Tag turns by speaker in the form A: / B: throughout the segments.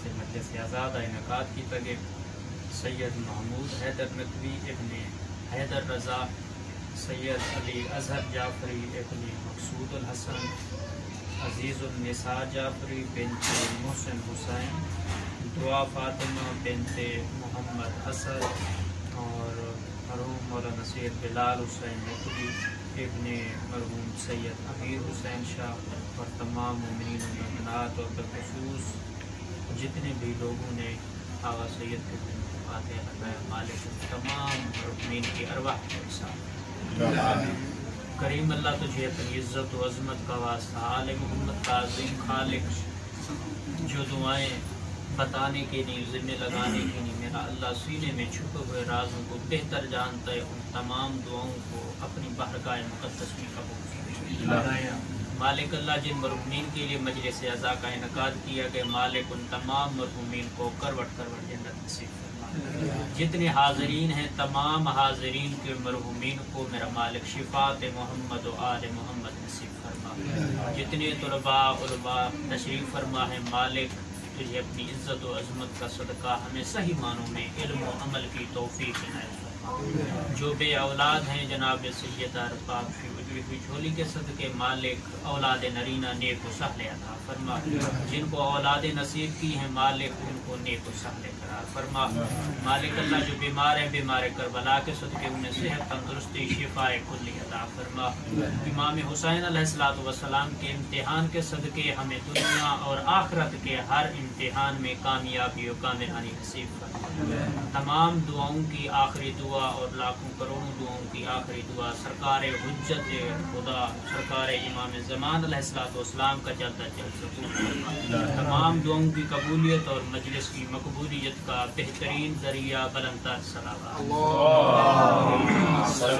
A: سے مجلس آزاد انعقاد کی تگے سید محمود حیدر نقوی ابن حیدر رضا، سید علی اظہر جعفری ابن مقصود الحسن، عزیز النساء جعفری بنت محسن حسین، دعا فاطمہ بنت محمد حسن، اور مرحوم مولانا سید بلال حسین نقوی ابن مرحوم سید امیر حسین شاہ، اور تمام مومنین و مومنات، اور بالخصوص جتنے بھی لوگوں نے آغا سید کے دن فاتح لگایا، مالک تمام مرحومین کی ارواح کے ساتھ کریم اللہ تجھے اپنی عزت و عظمت کا واسطہ آل محمد کا عظیم خالق جو دعائیں بتانے کے لیے ذمہ لگانے کے لیے میرا اللہ سینے میں چھپے ہوئے رازوں کو بہتر جانتا ہے، ان تمام دعاؤں کو اپنی بارگاہ مقدس میں قبول فرمائے۔ مالک اللہ جن مرحومین کے لیے مجلس عزا کا انعقاد کیا گیا، مالک ان تمام مرحومین کو کروٹ کروٹ جنت نصیب فرمائے۔ جتنے حاضرین ہیں تمام حاضرین کے مرحومین کو میرا مالک شفاعت محمد و آل محمد نصیب فرما۔ جتنے طلباء علماء تشریف فرما ہے، مالک تجھے اپنی عزت و عظمت کا صدقہ ہمیں صحیح معنوں میں علم و عمل کی توفیق عنایت فرما۔ جو بے اولاد ہیں جناب سیدہ رباب کی اجڑی ہوئی جھولی کے صدقے مالک اولاد نرینہ نیک و سہل عطا فرما۔ جن کو اولاد نصیب کی ہیں مالک ان کو نیک و سہل قرار فرما۔ مالک اللہ جو بیمار ہیں بیمار کربلا کے صدقے انہیں صحت تندرستی شفاء کلی عطا فرما۔ امام حسین علیہ السلام کے امتحان کے صدقے ہمیں دنیا اور آخرت کے ہر امتحان میں کامیابی و کامرانی نصیب فرما۔ تمام دعاؤں کی آخری دعا اور لاکھوں کروڑوں دعاؤں کی آخری دعا سرکار حجت خدا سرکار امام زمان علیہ السلام کا جلد از جلد ظہور فرما۔ تمام دعاؤں کی قبولیت اور مجلس کی مقبولیت کا بہترین ذریعہ بلندتر صلوات۔
B: اللہم صل علی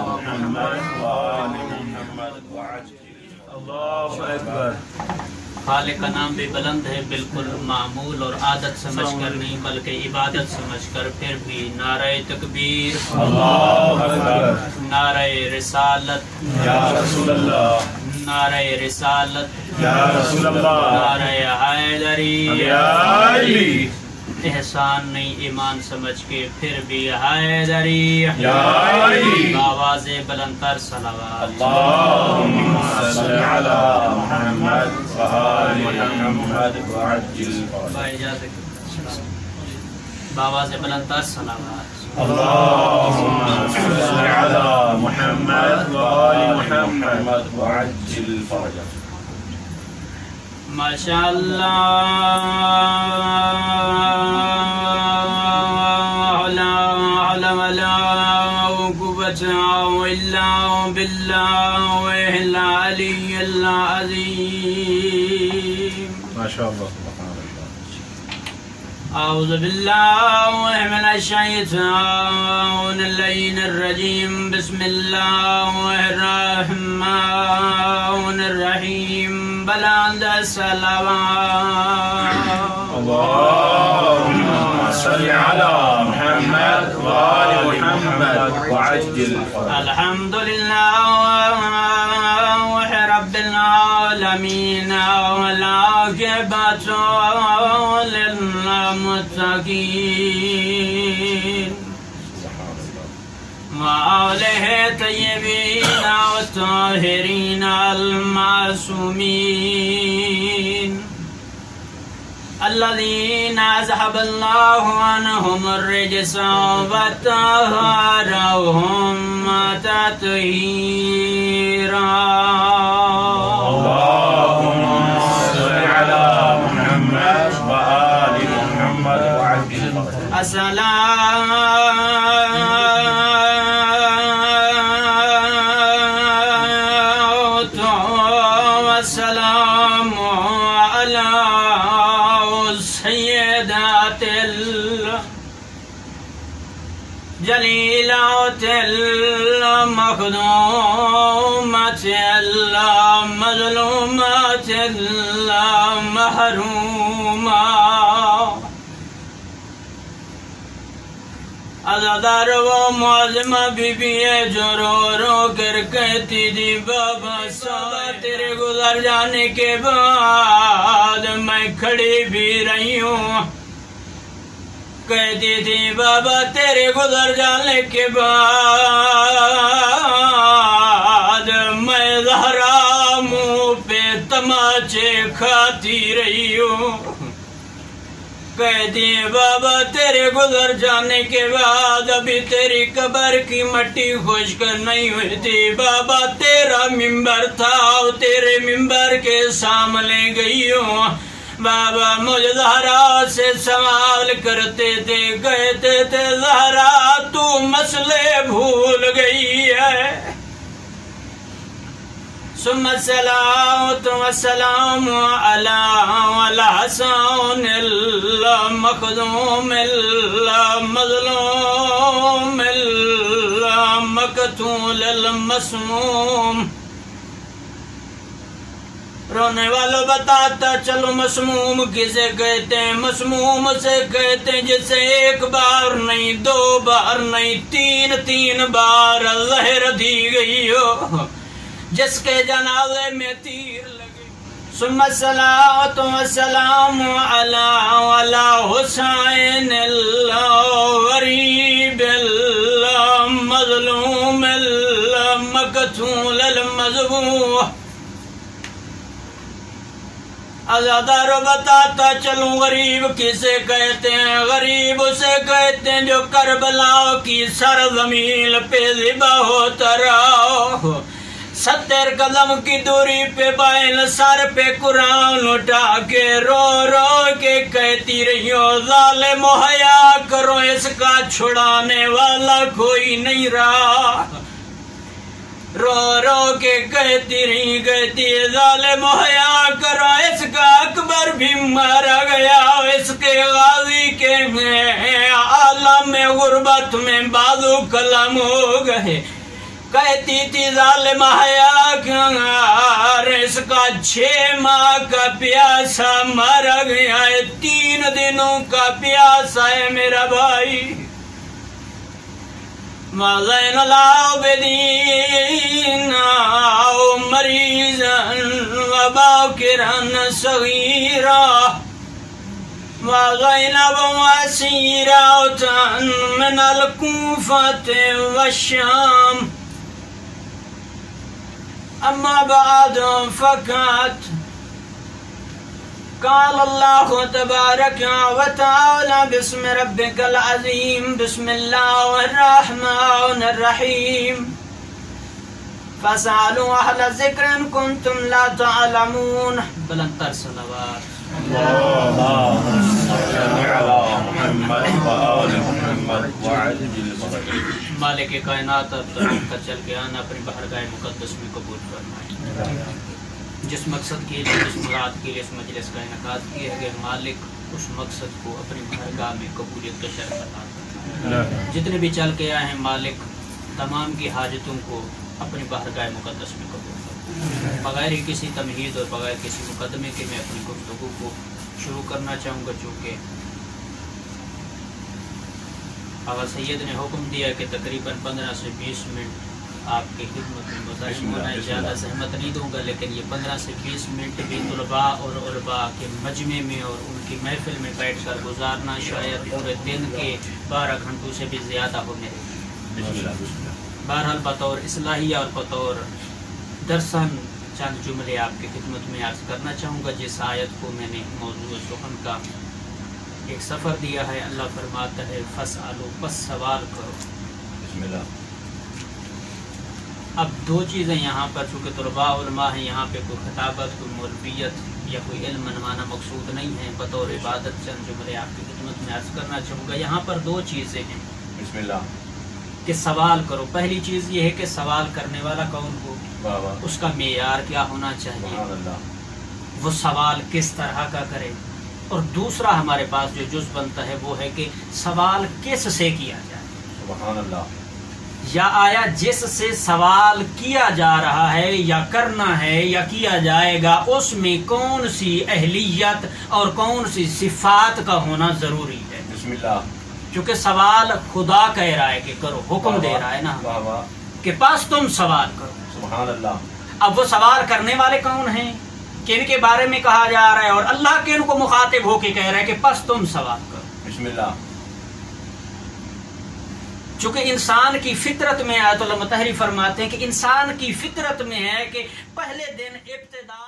B: محمد وآل محمد وعجل۔ اللہ اکبر۔
A: خالق کا نام بھی بلند ہے، بالکل معمول اور عادت سمجھ کر نہیں بلکہ عبادت سمجھ کر، پھر بھی نعرہ تکبیر،
B: اللہ اکبر،
A: نعرہ رسالت
B: یا رسول اللہ،
A: نعرہ رسالت
B: یا رسول اللہ،
A: نعرہ حیدری،
B: یا علی،
A: احسان نہیں ایمان سمجھ کے پھر بھی حیدری،
B: یا علی،
A: آواز بلندتر صلوات۔
B: اللہم صل علی محمد وآل محمد وعجل فرجہ۔
A: بآواز بلندتر صلوات۔
B: اللہم صل علی محمد وآل محمد وعجل فرجہ۔
A: ماشاءاللہ لا قوة إلا بالله العلي العظيم۔
B: ما شاء الله سبحان الله۔
A: أعوذ بالله من الشيطان اللعين الرجيم، بسم الله الرحمن الرحيم، بلند الصلوات۔
B: اللهم صل على محمد وآل محمد وعجل فرجه۔
A: الحمد لله رب العالمين، والعاقبة للمتقين، وآله الطيبين والطاهرين المعصومين، الذين أذهب الله عنهم الرجس وطهرهم تطهيرا۔
B: اللهم صل على محمد وآل محمد وعجل فرجه۔
A: والسلام على سيدات الجليلات المخدومات المظلومات المحرومات، عزادار و معظمہ بی بی جو رو رو کر کہتی دی بابا سات تیرے گزر جانے کے بعد میں کھڑی بھی رہی ہوں، کہتی تھی بابا تیرے گزر جانے کے بعد میں زہرا منہ پہ تماچے کھاتی رہی ہوں، کہتی بابا تیرے گزر جانے کے بعد ابھی تیری قبر کی مٹی خشک نہیں ہوئی تھی، بابا تیرا ممبر تھا اور تیرے ممبر کے سامنے گئی ہوں، بابا مجھے زہرا سے سوال کرتے تھے، کہتے تھے زہرا تو مسئلے بھول گئی ہے، ثم السلام علی الحسن المخدوم المظلوم المقتول المسموم۔ رونے والوں بتاتا چلو مسموم کسے کہتے ہیں؟ مسموم سے کہتے ہیں جسے ایک بار نہیں، دو بار نہیں، تین بار زہر دی گئی ہو، جس کے جنازے میں تیر لگے۔ ثم الصلاۃ والسلام علی حسین الغریب المظلوم المقتول المذبوح۔ ازادارو بتاتا چلوں غریب کسے کہتے ہیں؟ غریب اسے کہتے ہیں جو کربلا کی سرزمین پہ ذبح ہوتا رہا، 70 قدم کی دوری پہ بائیں سر پہ قرآن اٹھا کے رو رو کے کہتی رہی ہو ظالم حیا کرو اس کا چھڑانے والا کوئی نہیں رہا، رو رو کے کہتی رہی، کہتی ظالم حیا کرو اس کا اکبر بھی مارا گیا، اس کے غازی کے عالم غربت میں بازو قلم ہو گئے، کہتی تھی ظالم حیا کر اس کا 6 ماہ کا پیاسا مارا گیا ہے، 3 دنوں کا پیاسا ہے میرا بھائی۔ زین العابدین مریضا وباکرا صغیرا وزینب اسیرۃ من الکوفۃ والشام، اما بعد فقط قال اللہ تبارک و تعالی بسم ربک العظیم بسم اللہ الرحمن الرحیم فاسألوا اہل الذکر ان کنتم لا تعلمون۔ بلند تر صلوات۔ مالک کائنات کا چل کے آنا اپنی بارگاہ مقدس میں قبول فرمائے، جس مقصد کے لیے جس مراد کے لیے اس مجلس کا انعقاد کیا گیا، مالک اس مقصد کو اپنی بارگاہ میں قبولیت کا شرف عطا فرمائے۔ جتنے بھی چل کے آئے ہیں مالک تمام کی حاجتوں کو اپنی بارگاہ مقدس میں قبول فرمائے۔ بغیر کسی تمہید اور بغیر کسی مقدمے کے میں اپنی گفتگو کو شروع کرنا چاہوں گا، چونکہ آقا سید نے حکم دیا کہ تقریباً 15 سے 20 منٹ آپ کی خدمت میں گزارش ہونا ہے، زیادہ زحمت نہیں دوں گا، لیکن یہ 15 سے 20 منٹ بھی طلباء اور علماء کے مجمع میں اور ان کی محفل میں بیٹھ کر گزارنا شاید پورے دن کے 12 گھنٹوں سے بھی زیادہ ہونے دیں۔ بہرحال بطور اصلاحیہ اور بطور درسن چند جملے آپ کی خدمت میں عرض کرنا چاہوں گا، جس آیت کو میں نے موضوع سخن کا ایک سفر دیا ہے۔ اللہ فرماتا ہے فاسألوا، بس سوال کرو۔
B: بسم اللہ۔
A: اب 2 چیزیں یہاں پر، چونکہ طلباء علماء ہیں، یہاں پہ کوئی خطابت، کوئی مولویت یا کوئی علم منوانا مقصود نہیں ہے، بطور عبادت چند جملے آپ کی خدمت میں عرض کرنا چاہوں گا۔ یہاں پر 2 چیزیں ہیں
B: بسم اللہ
A: کہ سوال کرو۔ پہلی چیز یہ ہے کہ سوال کرنے والا کون ہو، اس کا معیار کیا ہونا چاہیے، وہ سوال کس طرح کا کرے، اور دوسرا ہمارے پاس جو جز بنتا ہے وہ ہے کہ سوال کس سے کیا جائے۔
B: سبحان اللہ۔
A: یا آیا جس سے سوال کیا جا رہا ہے یا کرنا ہے یا کیا جائے گا، اس میں کون سی اہلیت اور کون سی صفات کا ہونا ضروری ہے۔
B: بسم اللہ۔
A: چونکہ سوال خدا کہہ رہا ہے کہ کرو، حکم دے رہا ہے نا کہ پاس تم سوال کرو۔
B: سبحان اللہ۔
C: اب وہ سوال کرنے والے کون ہیں؟ کن کے بارے میں کہا جا رہا ہے؟ اور اللہ کن کو مخاطب ہو کے کہہ رہا ہے کہ پس تم سوال کرو.
B: بسم اللہ.
C: چونکہ انسان کی فطرت میں آیت اللہ مطہری فرماتے ہیں کہ انسان کی فطرت میں ہے کہ پہلے دن ابتدا